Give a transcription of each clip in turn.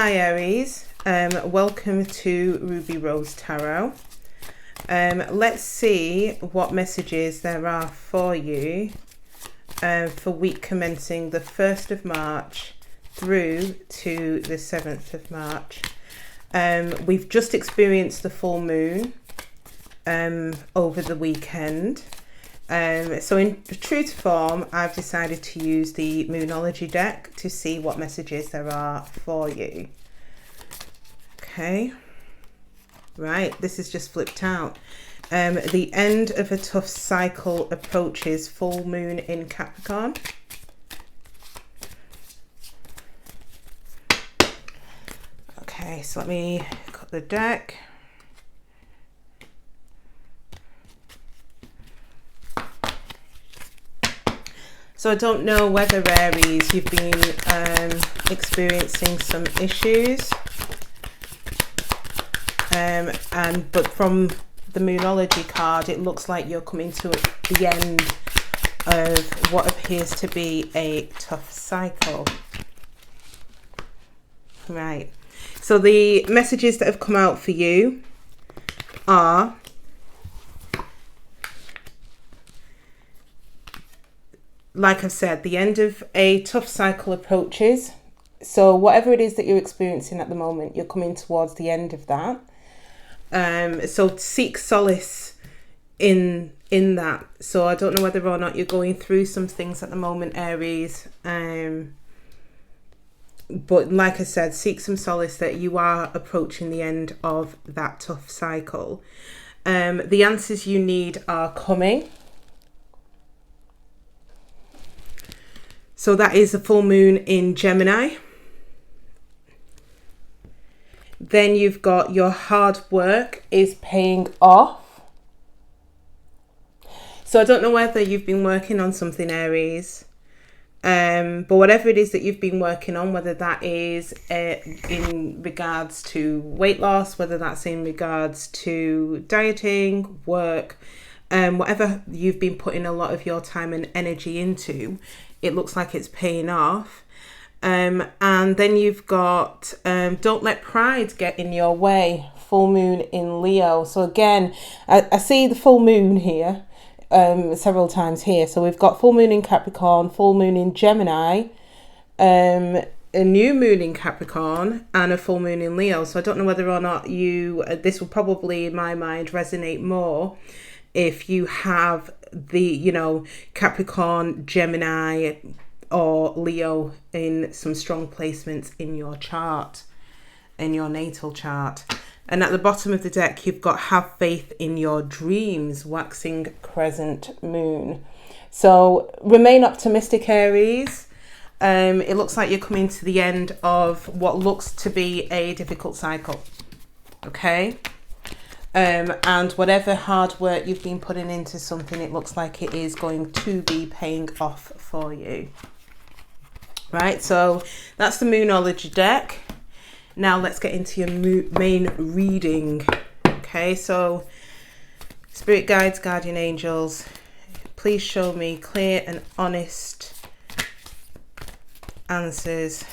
Hi Aries, welcome to Ruby Rose Tarot. Let's see what messages there are for you for week commencing the 1st of March through to the 7th of March. We've just experienced the full moon over the weekend. So in true to form, I've decided to use the Moonology deck to see what messages there are for you. Okay, right, this is just flipped out. The end of a tough cycle approaches, full moon in Capricorn. Okay, so let me cut the deck. So I don't know whether Aries, you've been experiencing some issues, but from the Moonology card, it looks like you're coming to the end of what appears to be a tough cycle. Right. So the messages that have come out for you are like I've said, the end of a tough cycle approaches. So whatever it is that you're experiencing at the moment, you're coming towards the end of that. So seek solace in that. So I don't know whether or not you're going through some things at the moment, Aries. But like I said, seek some solace that you are approaching the end of that tough cycle. The answers you need are coming. So that is a full moon in Gemini. Then you've got your hard work is paying off. So I don't know whether you've been working on something, Aries. But whatever it is that you've been working on, whether that is in regards to weight loss, whether that's in regards to dieting, work, whatever you've been putting a lot of your time and energy into, it looks like it's paying off. And then you've got don't let pride get in your way, full moon in Leo. So again, I see the full moon here several times here. So we've got full moon in Capricorn, full moon in Gemini, a new moon in Capricorn, and a full moon in Leo. So I don't know whether or not this will probably in my mind resonate more if you have the, Capricorn, Gemini, or Leo in some strong placements in your chart, in your natal chart. And at the bottom of the deck, you've got have faith in your dreams, waxing crescent moon. So remain optimistic, Aries. It looks like you're coming to the end of what looks to be a difficult cycle. Okay. And whatever hard work you've been putting into something, it looks like it is going to be paying off for you. Right, so that's the Moonology deck. Now let's get into your main reading. Okay, so Spirit Guides, Guardian Angels, please show me clear and honest answers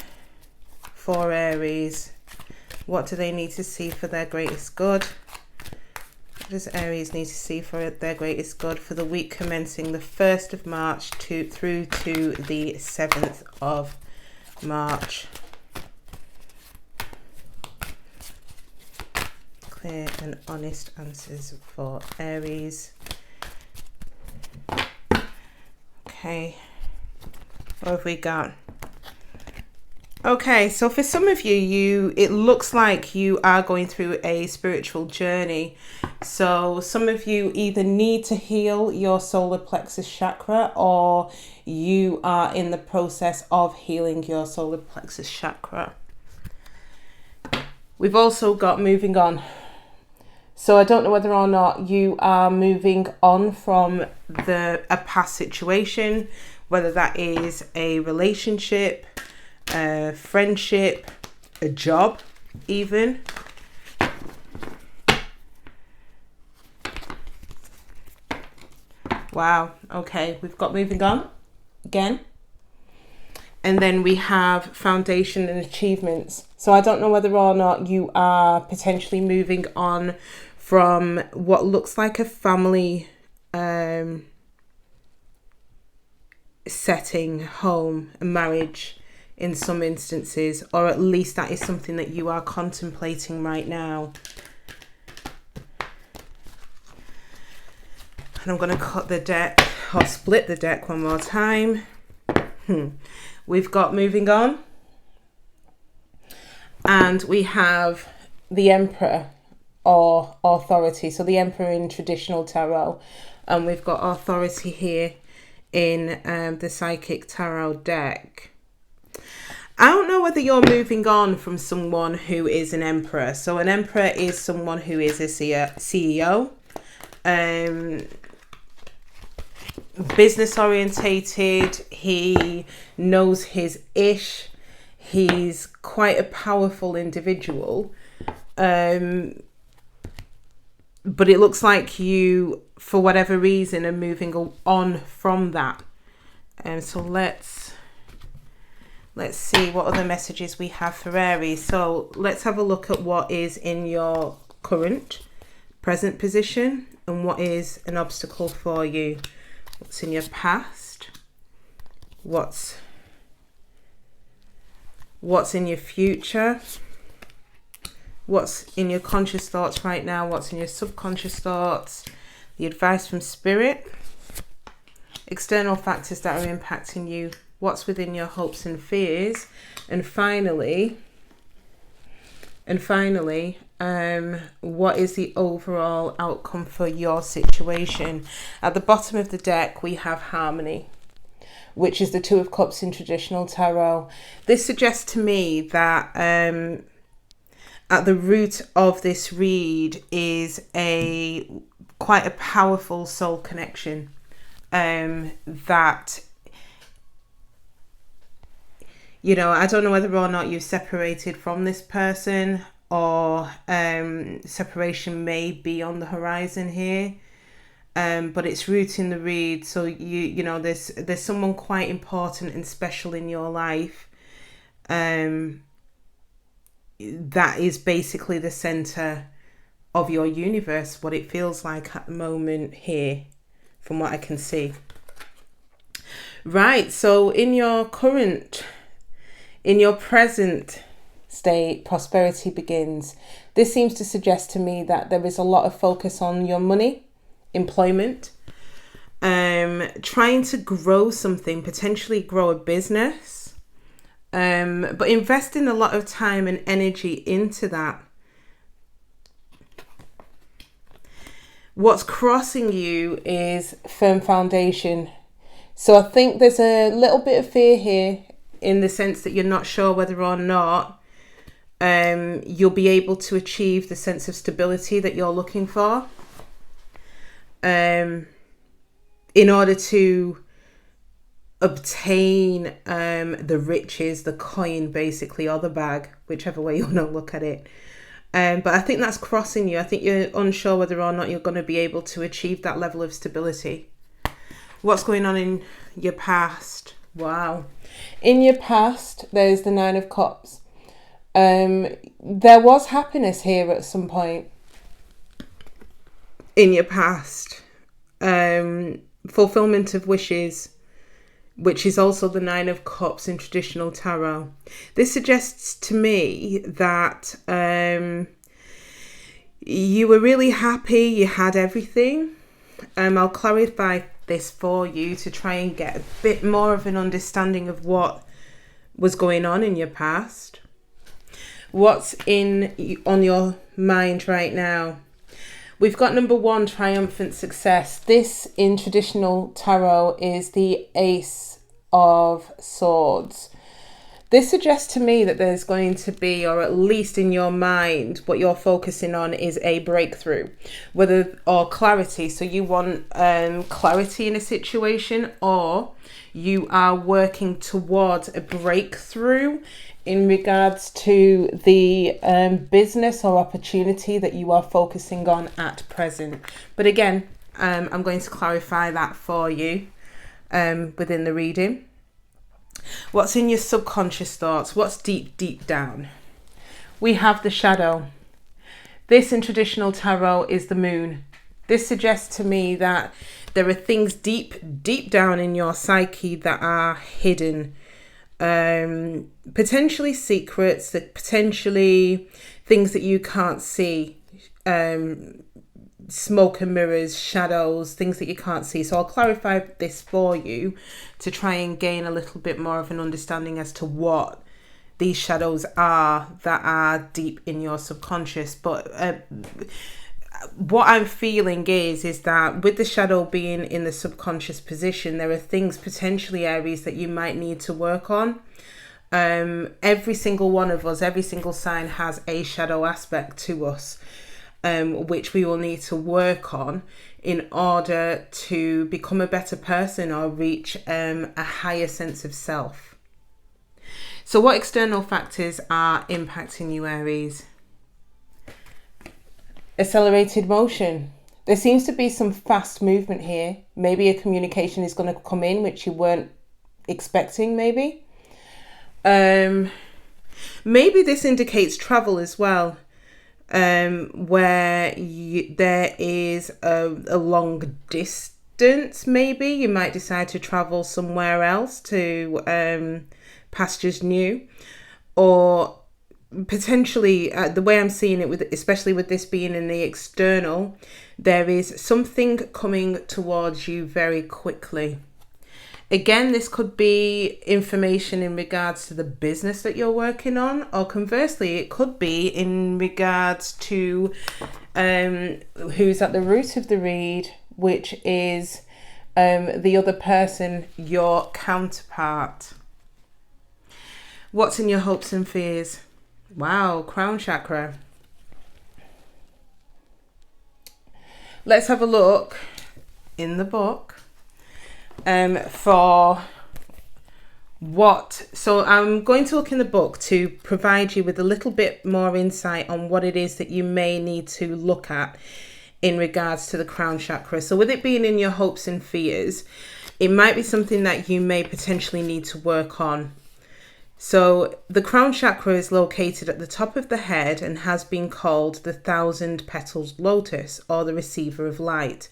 for Aries. What do they need to see for their greatest good? What does Aries need to see for their greatest good for the week commencing the 1st of March through to the 7th of March? Clear and honest answers for Aries. Okay, what have we got? Okay, so for some of you, it looks like you are going through a spiritual journey. So some of you either need to heal your solar plexus chakra, or you are in the process of healing your solar plexus chakra. We've also got moving on. So I don't know whether or not you are moving on from a past situation, whether that is a relationship, a friendship, a job even. Wow, okay, we've got moving on again. And then we have foundation and achievements. So I don't know whether or not you are potentially moving on from what looks like a family setting, home, a marriage in some instances, or at least that is something that you are contemplating right now. And I'm going to cut the deck or split the deck one more time. We've got moving on, and we have the Emperor or authority. So the Emperor in traditional tarot, and we've got authority here in the Psychic Tarot deck. I don't know whether you're moving on from someone who is an Emperor. So an Emperor is someone who is a CEO, business orientated. He knows his ish. He's quite a powerful individual, but it looks like you, for whatever reason, are moving on from that. So let's see what other messages we have for Aries. So let's have a look at what is in your current present position and what is an obstacle for you. What's in your past? What's in your future? What's in your conscious thoughts right now? What's in your subconscious thoughts? The advice from Spirit. External factors that are impacting you. What's within your hopes and fears? And finally, what is the overall outcome for your situation? At the bottom of the deck, we have Harmony, which is the Two of Cups in traditional tarot. This suggests to me that at the root of this read is quite a powerful soul connection that, you know, I don't know whether or not you've separated from this person, or separation may be on the horizon here, but it's rooting the read. So you know, there's someone quite important and special in your life that is basically the center of your universe, what it feels like at the moment here, from what I can see. Right, so in your present state, prosperity begins. This seems to suggest to me that there is a lot of focus on your money, employment, trying to grow something, potentially grow a business, but investing a lot of time and energy into that. What's crossing you is firm foundation. So I think there's a little bit of fear here, in the sense that you're not sure whether or not you'll be able to achieve the sense of stability that you're looking for in order to obtain the riches, the coin basically, or the bag, whichever way you want to look at it. But I think that's crossing you. I think you're unsure whether or not you're going to be able to achieve that level of stability. What's going on in your past? Wow. In your past, there's the Nine of Cups. There was happiness here at some point in your past. Fulfillment of wishes, which is also the Nine of Cups in traditional tarot. This suggests to me that you were really happy, you had everything. I'll clarify this for you to try and get a bit more of an understanding of what was going on in your past. What's on your mind right now? We've got number 1, triumphant success. This in traditional tarot is the Ace of Swords. This suggests to me that there's going to be, or at least in your mind, what you're focusing on is a breakthrough, or clarity. So you want clarity in a situation, or you are working towards a breakthrough in regards to the business or opportunity that you are focusing on at present. But again, I'm going to clarify that for you within the reading. What's in your subconscious thoughts? What's deep, deep down? We have the shadow. This in traditional tarot is the moon. This suggests to me that there are things deep, deep down in your psyche that are hidden. Potentially secrets, that potentially things that you can't see. Smoke and mirrors, shadows, things that you can't see. So I'll clarify this for you to try and gain a little bit more of an understanding as to what these shadows are that are deep in your subconscious. But what I'm feeling is that with the shadow being in the subconscious position, there are things potentially, Aries, that you might need to work on. Every single one of us, every single sign has a shadow aspect to us, which we will need to work on in order to become a better person or reach a higher sense of self. So what external factors are impacting you, Aries? Accelerated motion. There seems to be some fast movement here. Maybe a communication is going to come in which you weren't expecting, maybe. Maybe this indicates travel as well, where there is a long distance. Maybe you might decide to travel somewhere else to pastures new, or potentially the way I'm seeing it, with especially with this being in the external, there is something coming towards you very quickly. Again, this could be information in regards to the business that you're working on, or conversely, it could be in regards to who's at the root of the read, which is the other person, your counterpart. What's in your hopes and fears? Wow, crown chakra. Let's have a look in the book for what. So I'm going to look in the book to provide you with a little bit more insight on what it is that you may need to look at in regards to the crown chakra. So with it being in your hopes and fears, it might be something that you may potentially need to work on. So the crown chakra is located at the top of the head and has been called the 1,000-petaled lotus, or the receiver of light.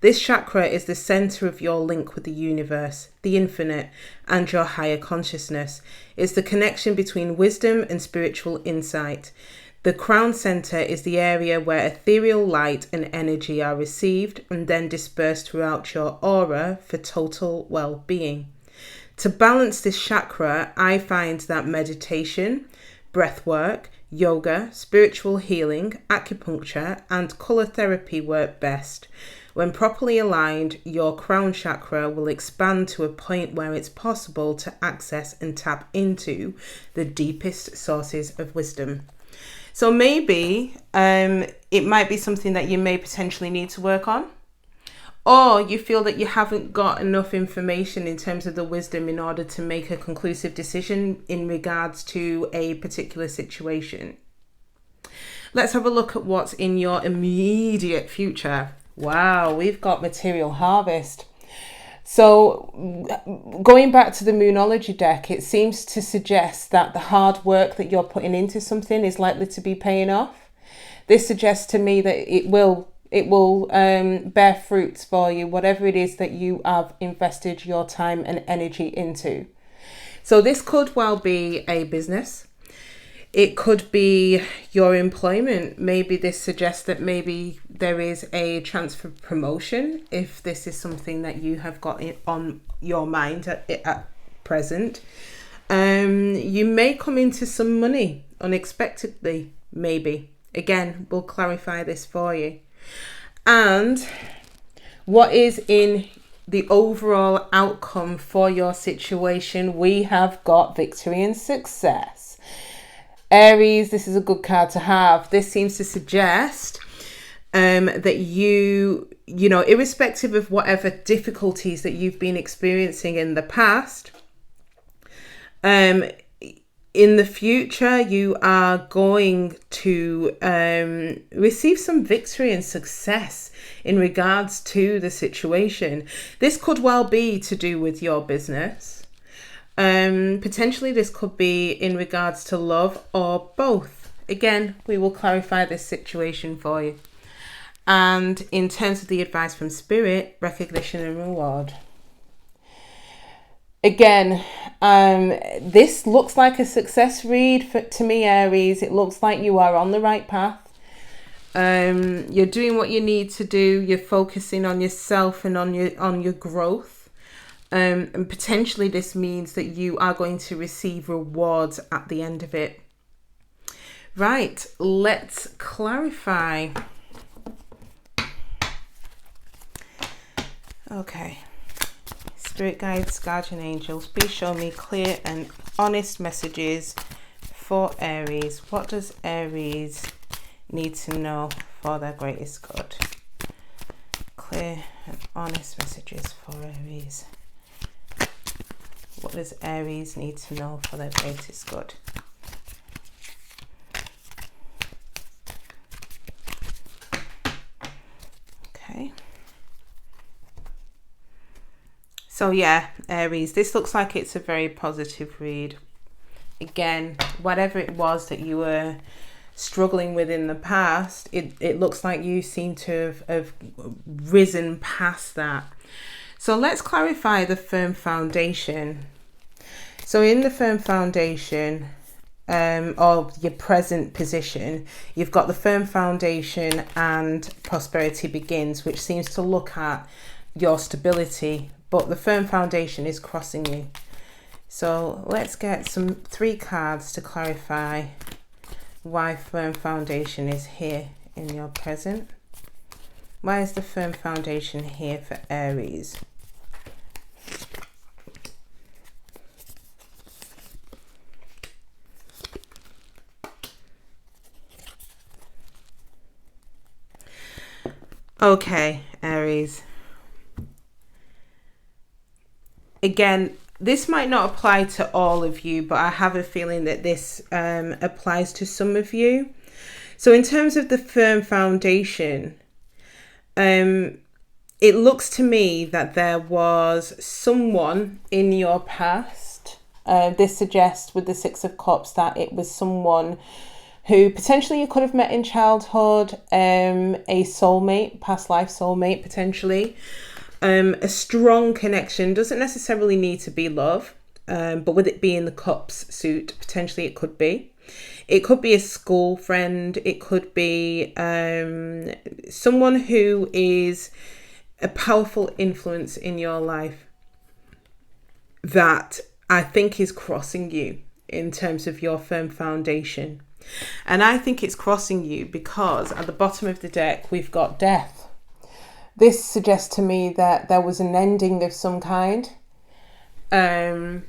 This chakra is the center of your link with the universe, the infinite, and your higher consciousness. It's the connection between wisdom and spiritual insight. The crown center is the area where ethereal light and energy are received and then dispersed throughout your aura for total well-being. To balance this chakra, I find that meditation, breath work, yoga, spiritual healing, acupuncture, and colour therapy work best. When properly aligned, your crown chakra will expand to a point where it's possible to access and tap into the deepest sources of wisdom. So maybe it might be something that you may potentially need to work on. Or you feel that you haven't got enough information in terms of the wisdom in order to make a conclusive decision in regards to a particular situation. Let's have a look at what's in your immediate future. Wow, we've got material harvest. So going back to the Moonology deck, it seems to suggest that the hard work that you're putting into something is likely to be paying off. This suggests to me that it will bear fruits for you, whatever it is that you have invested your time and energy into. So this could well be a business. It could be your employment. Maybe this suggests that maybe there is a chance for promotion if this is something that you have got on your mind at present. You may come into some money unexpectedly, maybe. Again, we'll clarify this for you. And what is in the overall outcome for your situation? We have got victory and success. Aries, this is a good card to have. This seems to suggest that you know, irrespective of whatever difficulties that you've been experiencing in the past, in the future, you are going to receive some victory and success in regards to the situation. This could well be to do with your business. Potentially this could be in regards to love or both. Again, we will clarify this situation for you. And in terms of the advice from Spirit, recognition and reward. Again, this looks like a success read to me, Aries. It looks like you are on the right path. You're doing what you need to do. You're focusing on yourself and on your growth. And potentially this means that you are going to receive rewards at the end of it. Right, let's clarify. Okay. Spirit guides, guardian angels, please show me clear and honest messages for Aries. What does Aries need to know for their greatest good? Clear and honest messages for Aries. What does Aries need to know for their greatest good? Okay. So yeah, Aries, this looks like it's a very positive read. Again, whatever it was that you were struggling with in the past, it looks like you seem to have risen past that. So let's clarify the firm foundation. So in the firm foundation of your present position, you've got the firm foundation and prosperity begins, which seems to look at your stability. But the firm foundation is crossing you. So let's get 3 cards to clarify why firm foundation is here in your present. Why is the firm foundation here for Aries? Okay, Aries. Again, this might not apply to all of you, but I have a feeling that this applies to some of you. So in terms of the firm foundation, it looks to me that there was someone in your past. This suggests with the 6 of Cups that it was someone who potentially you could have met in childhood, a soulmate, past life soulmate potentially. A strong connection, doesn't necessarily need to be love, but with it being the Cups suit, potentially it could be. It could be a school friend. It could be someone who is a powerful influence in your life that I think is crossing you in terms of your firm foundation. And I think it's crossing you because at the bottom of the deck, we've got death. This suggests to me that there was an ending of some kind. But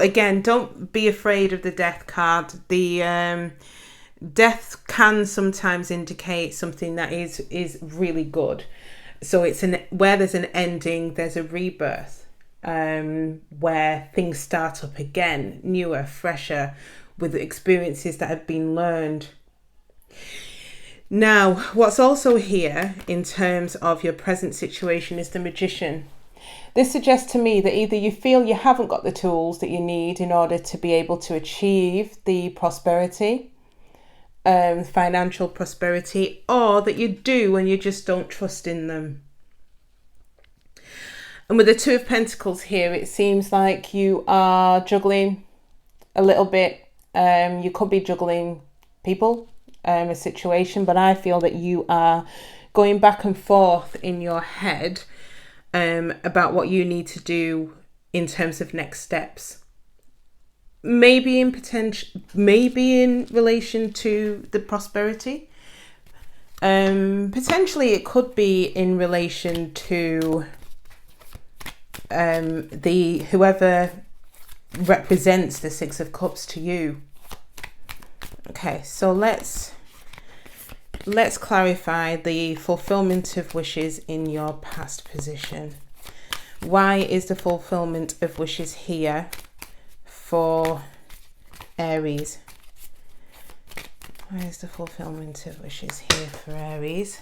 again, don't be afraid of the death card. The death can sometimes indicate something that is really good. So it's where there's an ending, there's a rebirth, where things start up again, newer, fresher, with experiences that have been learned. Now, what's also here in terms of your present situation is the Magician. This suggests to me that either you feel you haven't got the tools that you need in order to be able to achieve the prosperity, financial prosperity, or that you do and you just don't trust in them. And with the 2 of Pentacles here, it seems like you are juggling a little bit. You could be juggling people, a situation, but I feel that you are going back and forth in your head about what you need to do in terms of next steps. Maybe in relation to the prosperity. Potentially it could be in relation to whoever represents the 6 of Cups to you. Okay, so let's clarify the fulfillment of wishes in your past position. Why is the fulfillment of wishes here for Aries? Why is the fulfillment of wishes here for Aries?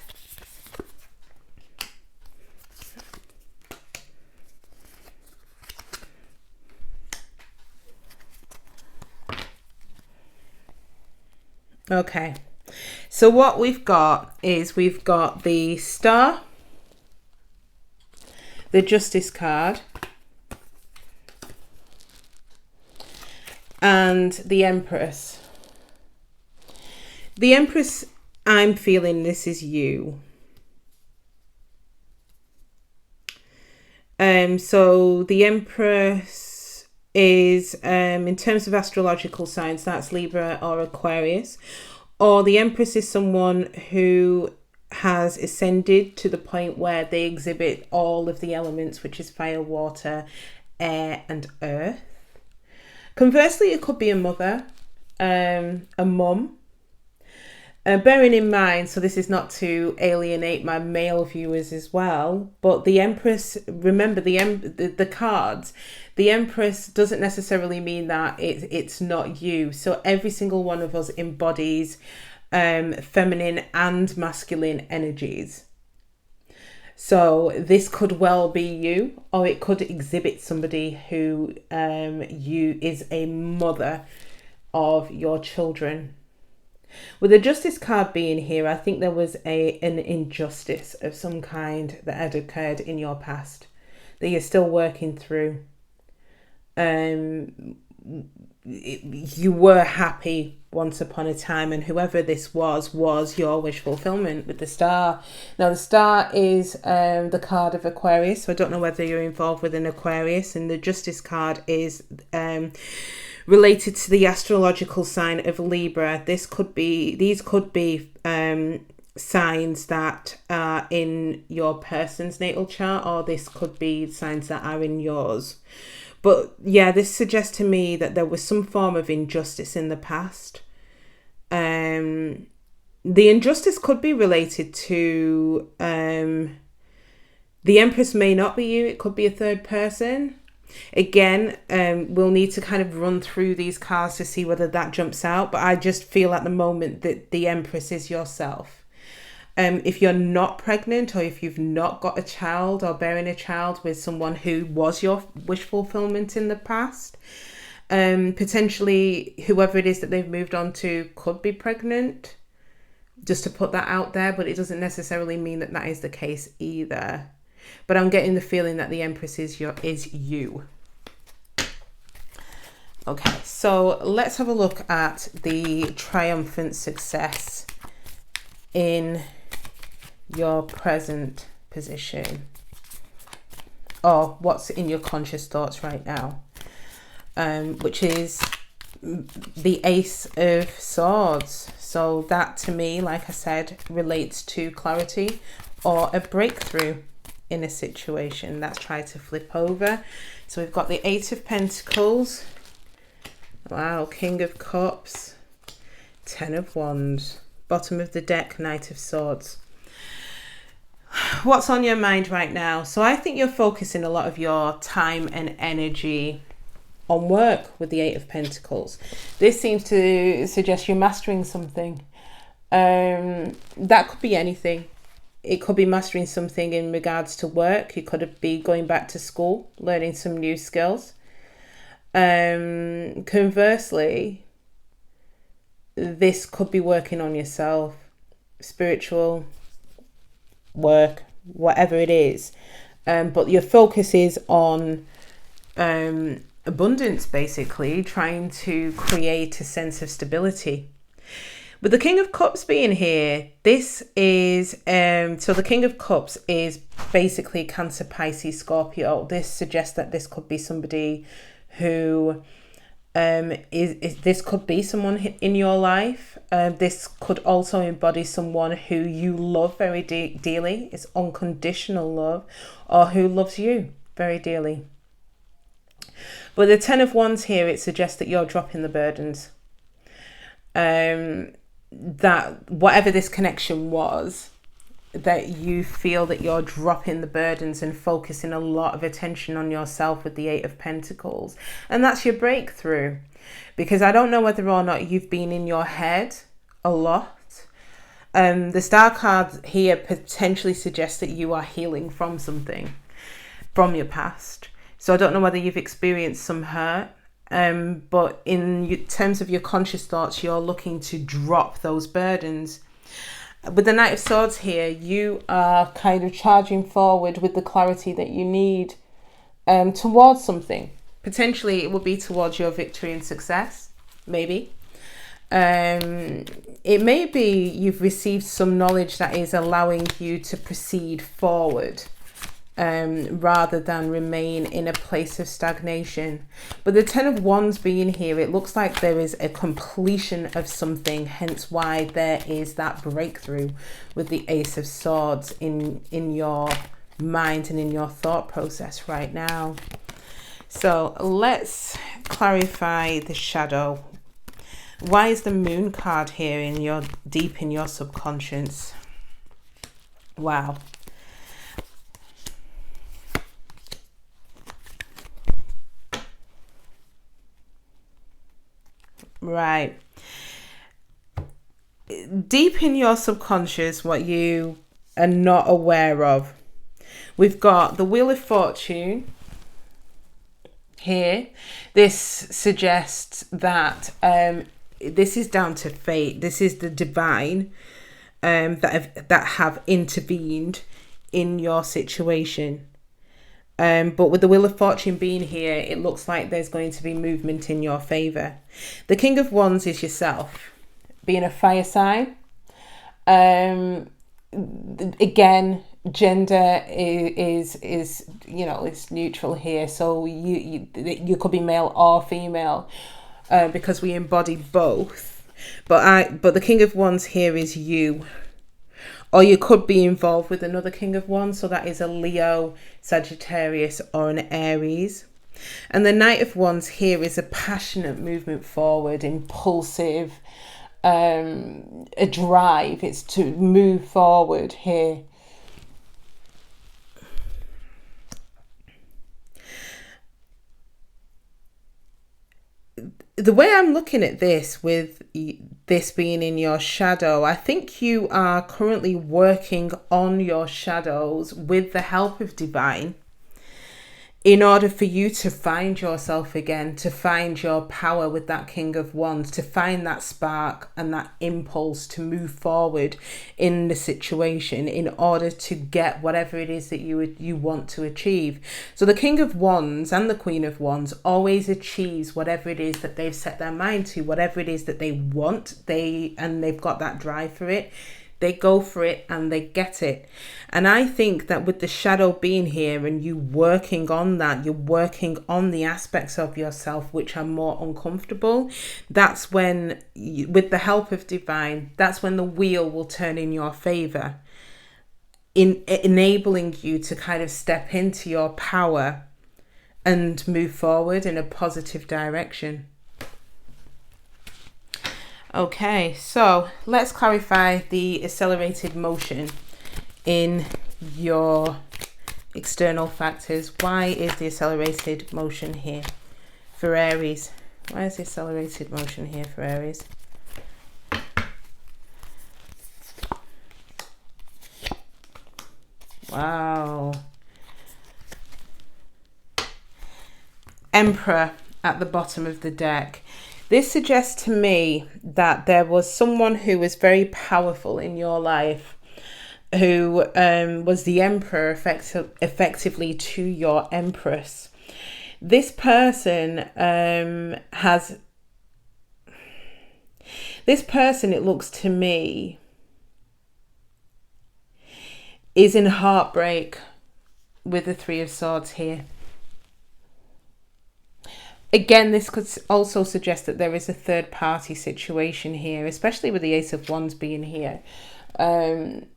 Okay. So what we've got is we've got the Star, the Justice card, and the Empress. The Empress, I'm feeling this is you. So the Empress is, in terms of astrological signs, that's Libra or Aquarius. Or the Empress is someone who has ascended to the point where they exhibit all of the elements, which is fire, water, air, and earth. Conversely, it could be a mother, a mum. Bearing in mind, so this is not to alienate my male viewers as well, but the Empress, remember the cards, the Empress doesn't necessarily mean that it's not you. So every single one of us embodies feminine and masculine energies. So this could well be you, or it could exhibit somebody who you is a mother of your children. With the Justice card being here, I think there was an injustice of some kind that had occurred in your past that you're still working through. You were happy once upon a time, and whoever this was your wish fulfillment with the Star. Now the Star is the card of Aquarius, so I don't know whether you're involved with an Aquarius, and the Justice card is related to the astrological sign of Libra. These could be signs that are in your person's natal chart, or this could be signs that are in yours. But yeah, this suggests to me that there was some form of injustice in the past. The injustice could be related to the Empress may not be you, it could be a third person. Again, we'll need to kind of run through these cards to see whether that jumps out, but I just feel at the moment that the Empress is yourself. If you're not pregnant, or if you've not got a child or bearing a child with someone who was your wish fulfillment in the past, potentially whoever it is that they've moved on to could be pregnant, just to put that out there, but it doesn't necessarily mean that that is the case either. But I'm getting the feeling that the Empress is you. Okay, so let's have a look at the triumphant success in your present position, or what's in your conscious thoughts right now, which is the Ace of Swords. So that to me, like I said, relates to clarity or a breakthrough in a situation that's tried to flip over. So we've got the Eight of Pentacles, wow, King of Cups, Ten of Wands, bottom of the deck, Knight of Swords. What's on your mind right now? So I think you're focusing a lot of your time and energy on work with the Eight of Pentacles. This seems to suggest you're mastering something. That could be anything. It could be mastering something in regards to work. You could be going back to school, learning some new skills. Conversely, this could be working on yourself, spiritual work, whatever it is. But your focus is on abundance, basically, trying to create a sense of stability. With the King of Cups being here, this is, so the King of Cups is basically Cancer, Pisces, Scorpio. This suggests that this could be somebody who this could be someone in your life. This could also embody someone who you love very dearly. It's unconditional love, or who loves you very dearly. But the Ten of Wands here, it suggests that you're dropping the burdens. That whatever this connection was, that you feel that you're dropping the burdens and focusing a lot of attention on yourself with the Eight of Pentacles. And that's your breakthrough. Because I don't know whether or not you've been in your head a lot. The Star card here potentially suggests that you are healing from something, from your past. So I don't know whether you've experienced some hurt. But in terms of your conscious thoughts, you're looking to drop those burdens. With the Knight of Swords here, you are kind of charging forward with the clarity that you need towards something. Potentially it will be towards your victory and success, maybe. It may be you've received some knowledge that is allowing you to proceed forward, rather than remain in a place of stagnation. But the Ten of Wands being here, it looks like there is a completion of something, hence why there is that breakthrough with the Ace of Swords in your mind and in your thought process right now. So let's clarify the shadow. Why is the Moon card here in your deep in your subconscious? Wow. Right. Deep in your subconscious, what you are not aware of. We've got the Wheel of Fortune here. This suggests that this is down to fate. This is the divine that have intervened in your situation. But with the Wheel of Fortune being here, it looks like there's going to be movement in your favour. The King of Wands is yourself, being a fire sign. Again, gender is you know, it's neutral here. So you could be male or female, because we embody both. But the King of Wands here is you. Or you could be involved with another King of Wands. So that is a Leo, Sagittarius or an Aries. And the Knight of Wands here is a passionate movement forward, impulsive, a drive. It's to move forward here. The way I'm looking at this, with this being in your shadow, I think you are currently working on your shadows with the help of divine, in order for you to find yourself again, to find your power with that King of Wands, to find that spark and that impulse to move forward in the situation in order to get whatever it is that you want to achieve. So the King of Wands and the Queen of Wands always achieves whatever it is that they've set their mind to, whatever it is that they want, and they've got that drive for it. They go for it and they get it. And I think that with the shadow being here and you working on that, you're working on the aspects of yourself which are more uncomfortable. That's when, with the help of divine, that's when the wheel will turn in your favor, in enabling you to kind of step into your power and move forward in a positive direction. Okay, so let's clarify the accelerated motion in your external factors. Why is the accelerated motion here for Aries? Why is the accelerated motion here for Aries? Wow. Emperor at the bottom of the deck. This suggests to me that there was someone who was very powerful in your life, who was the Emperor effectively to your Empress. This person it looks to me, is in heartbreak with the Three of Swords here. Again, this could also suggest that there is a third party situation here, especially with the Ace of Wands being here,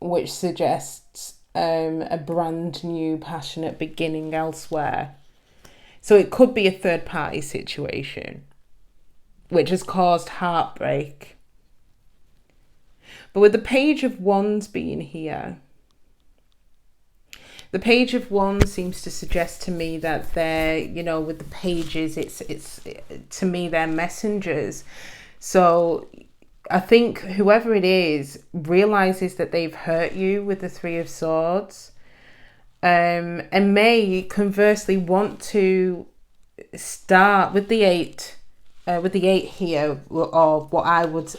which suggests a brand new passionate beginning elsewhere. So it could be a third party situation, which has caused heartbreak. But with the Page of Wands being here, the Page of Wands seems to suggest to me that they're, you know, with the pages, it's to me, they're messengers. So I think whoever it is realizes that they've hurt you with the Three of Swords, and may conversely want to start with the 8. With the 8 here, or what I would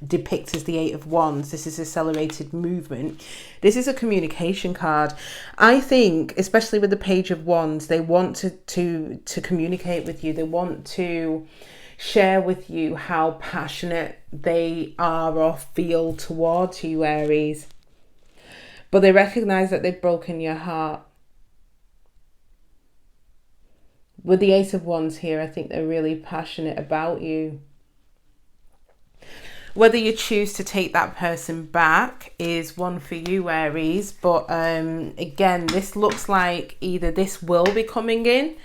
depict as the 8 of Wands, this is accelerated movement. This is a communication card. I think, especially with the Page of Wands, they want to communicate with you. They want to share with you how passionate they are or feel towards you, Aries. But they recognize that they've broken your heart. With the Ace of Wands here, I think they're really passionate about you. Whether you choose to take that person back is one for you, Aries. But again, this looks like either this will be coming in,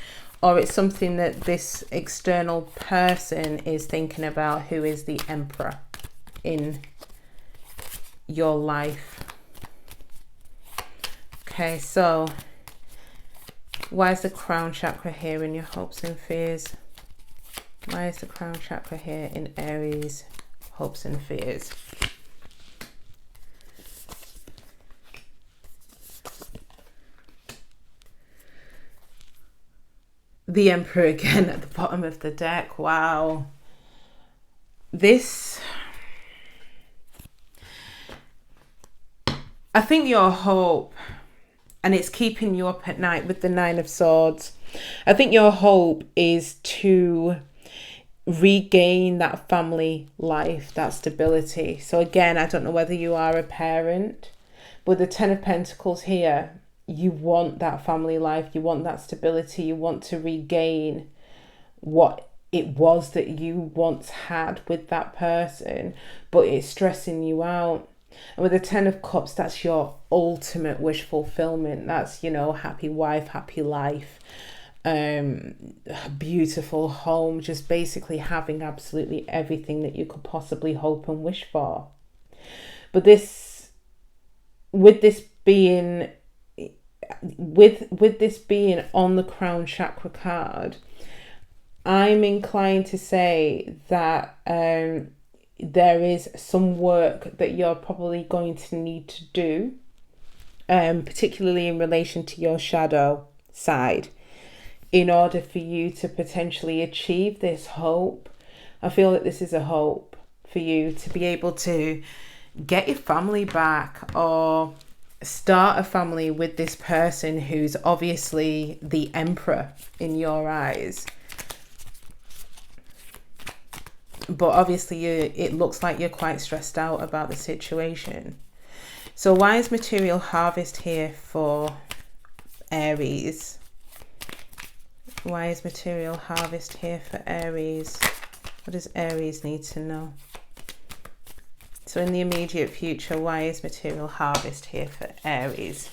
or it's something that this external person is thinking about, who is the Emperor in your life. Okay, so why is the crown chakra here in your hopes and fears? Why is the crown chakra here in Aries hopes and fears? The Emperor again at the bottom of the deck. Wow. This, I think your hope, and it's keeping you up at night with the 9 of Swords. I think your hope is to regain that family life, that stability. So again, I don't know whether you are a parent, but the 10 of Pentacles here, you want that family life, you want that stability, you want to regain what it was that you once had with that person, but it's stressing you out. And with the 10 of Cups, that's your ultimate wish fulfillment. That's, you know, happy wife, happy life, beautiful home, just basically having absolutely everything that you could possibly hope and wish for. But this, with this being on the crown chakra card, I'm inclined to say that there is some work that you're probably going to need to do, particularly in relation to your shadow side, in order for you to potentially achieve this hope. I feel that this is a hope for you to be able to get your family back, or start a family with this person who's obviously the Emperor in your eyes. But obviously it looks like you're quite stressed out about the situation. So why is material harvest here for Aries? Why is material harvest here for Aries? What does Aries need to know? So in the immediate future, why is material harvest here for Aries?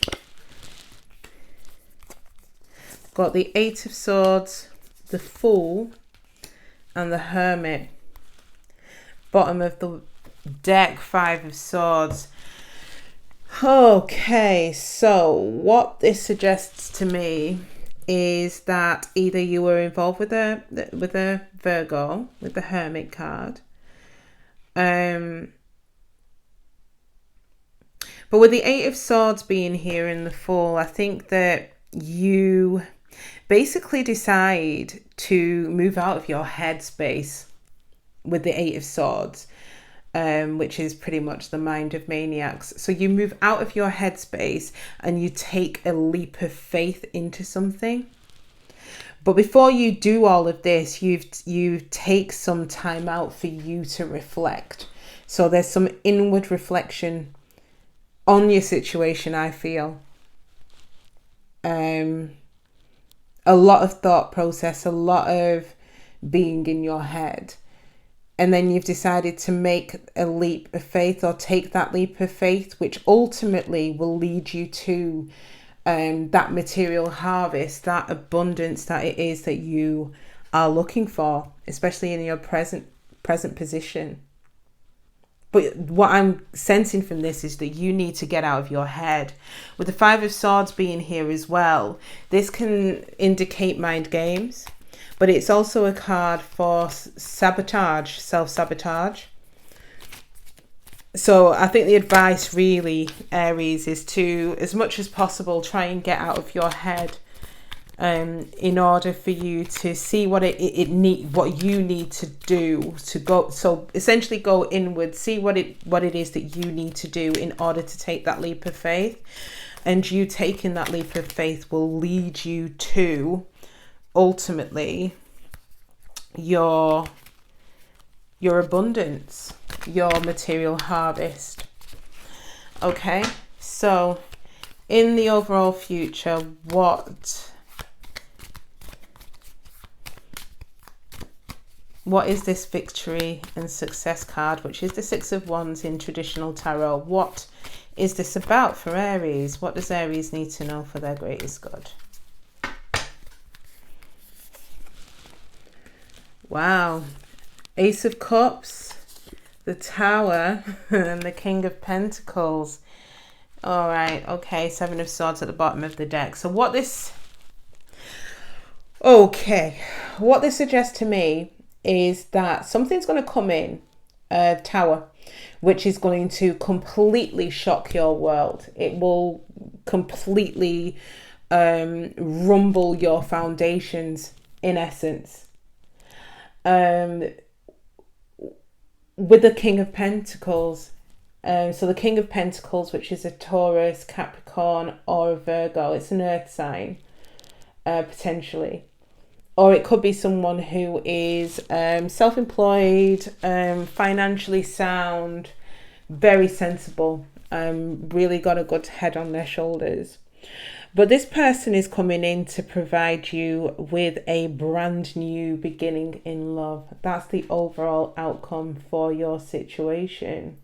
Got the 8 of Swords, the Fool, and the Hermit. Bottom of the deck, 5 of Swords. Okay, so what this suggests to me is that either you were involved with a Virgo with the Hermit card, but with the 8 of Swords being here in the Fool, I think that you basically decide to move out of your headspace with the 8 of Swords, which is pretty much the mind of maniacs. So you move out of your headspace and you take a leap of faith into something. But before you do all of this, you take some time out for you to reflect. So there's some inward reflection on your situation, I feel. A lot of thought process, a lot of being in your head. And then you've decided to make a leap of faith, or take that leap of faith, which ultimately will lead you to that material harvest, that abundance that it is that you are looking for, especially in your present position. But what I'm sensing from this is that you need to get out of your head. With the 5 of Swords being here as well, this can indicate mind games. But it's also a card for sabotage, self-sabotage. So I think the advice really, Aries, is to, as much as possible, try and get out of your head. in order for you to see what what you need to do to go. So essentially go inward, see what it is that you need to do in order to take that leap of faith. And you taking that leap of faith will lead you to ultimately your abundance, your material harvest. Okay, so in the overall future, what is this victory and success card, which is the Six of Wands in traditional tarot? What is this about for Aries? What does Aries need to know for their greatest good? Wow. Ace of Cups, the Tower, and the King of Pentacles. All right, okay, Seven of Swords at the bottom of the deck. So what this suggests to me is that something's going to come in, Tower, which is going to completely shock your world. It will completely rumble your foundations, in essence. With the King of Pentacles, so the King of Pentacles, which is a Taurus, Capricorn, or a Virgo, it's an earth sign, potentially. Or it could be someone who is self-employed, financially sound, very sensible, really got a good head on their shoulders. But this person is coming in to provide you with a brand new beginning in love. That's the overall outcome for your situation.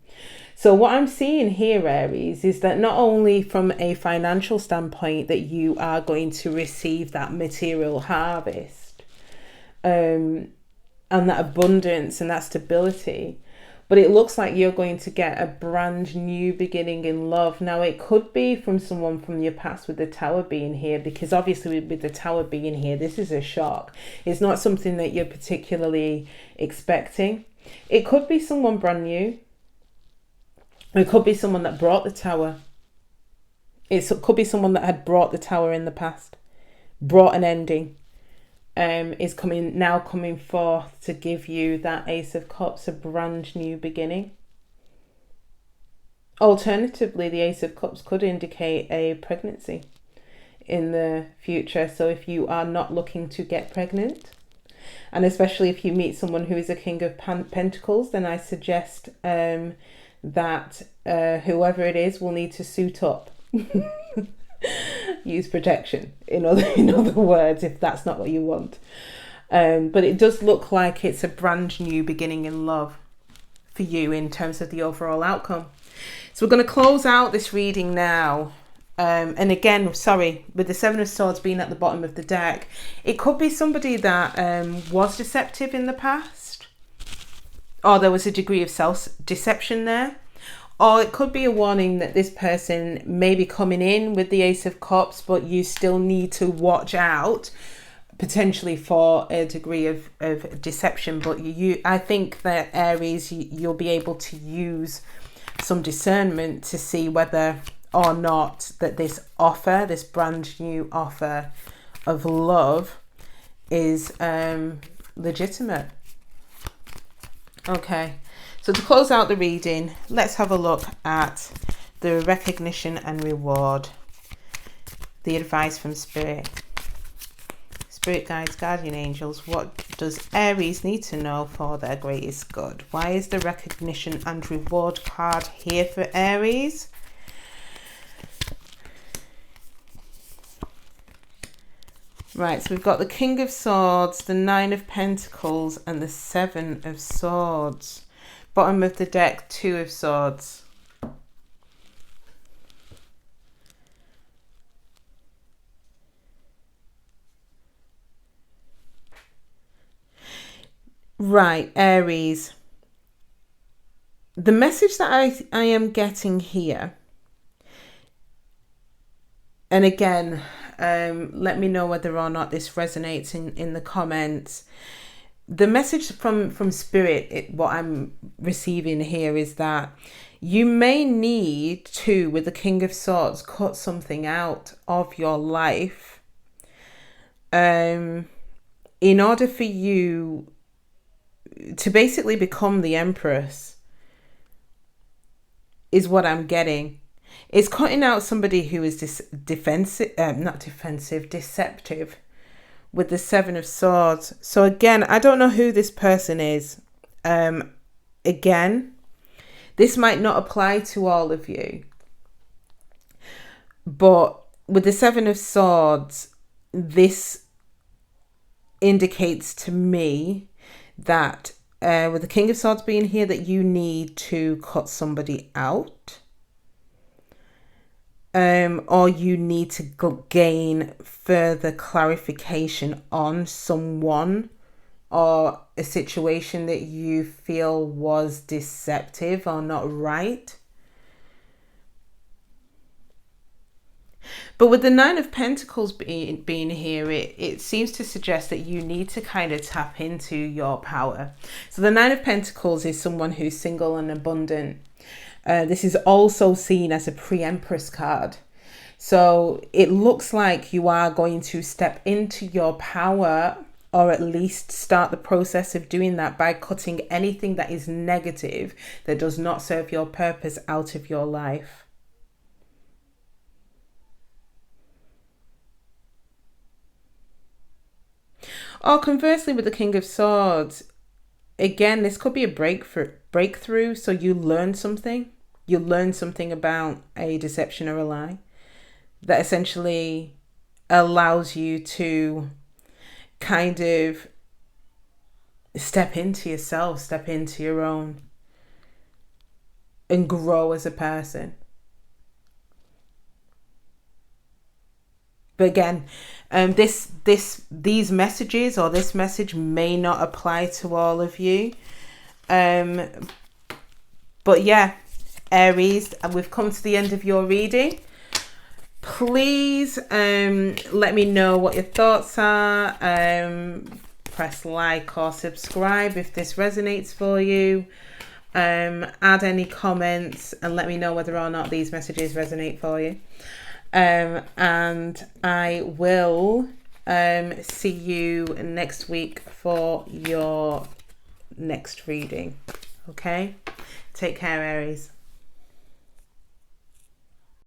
So what I'm seeing here, Aries, is that not only from a financial standpoint that you are going to receive that material harvest and that abundance and that stability, but it looks like you're going to get a brand new beginning in love. Now, it could be from someone from your past with the Tower being here, because obviously with the Tower being here, this is a shock. It's not something that you're particularly expecting. It could be someone brand new. It could be someone that brought the Tower. It could be someone that had brought the Tower in the past, brought an ending. Is coming forth to give you that Ace of Cups, a brand new beginning. Alternatively, the Ace of Cups could indicate a pregnancy in the future. So if you are not looking to get pregnant, and especially if you meet someone who is a King of Pentacles, then I suggest that whoever it is will need to suit up. Use protection, in other words, if that's not what you want. But it does look like it's a brand new beginning in love for you in terms of the overall outcome. So we're going to close out this reading now. And again, sorry, with the Seven of Swords being at the bottom of the deck, it could be somebody that was deceptive in the past, or there was a degree of self-deception there. Or it could be a warning that this person may be coming in with the Ace of Cups, but you still need to watch out potentially for a degree of deception. But I think that Aries, you'll be able to use some discernment to see whether or not that this offer, this brand new offer of love, is legitimate. Okay. So to close out the reading, let's have a look at the recognition and reward, the advice from Spirit. Spirit guides, guardian angels, what does Aries need to know for their greatest good? Why is the recognition and reward card here for Aries? Right, so we've got the King of Swords, the Nine of Pentacles, and the Seven of Swords. Bottom of the deck, Two of Swords. Right, Aries. The message that I am getting here, and again, let me know whether or not this resonates in the comments. The message from Spirit, what I'm receiving here is that you may need to, with the King of Swords, cut something out of your life in order for you to basically become the Empress, is what I'm getting. It's cutting out somebody who is deceptive with the Seven of Swords. So again, I don't know who this person is. Again, this might not apply to all of you. But with the Seven of Swords, this indicates to me that with the King of Swords being here, that you need to cut somebody out. Or you need to gain further clarification on someone or a situation that you feel was deceptive or not right. But with the Nine of Pentacles being here, it seems to suggest that you need to kind of tap into your power. So the Nine of Pentacles is someone who's single and abundant. This is also seen as a pre-Empress card. So it looks like you are going to step into your power, or at least start the process of doing that by cutting anything that is negative, that does not serve your purpose, out of your life. Or conversely, with the King of Swords, again, this could be a breakthrough. So you learn something. You learn something about a deception or a lie that essentially allows you to kind of step into yourself, step into your own, and grow as a person. But again, these messages, or this message, may not apply to all of you. But yeah, Aries, we've come to the end of your reading. Please let me know what your thoughts are. Press like or subscribe if this resonates for you. Add any comments and let me know whether or not these messages resonate for you. And I will see you next week for your next reading. Okay? Take care, Aries.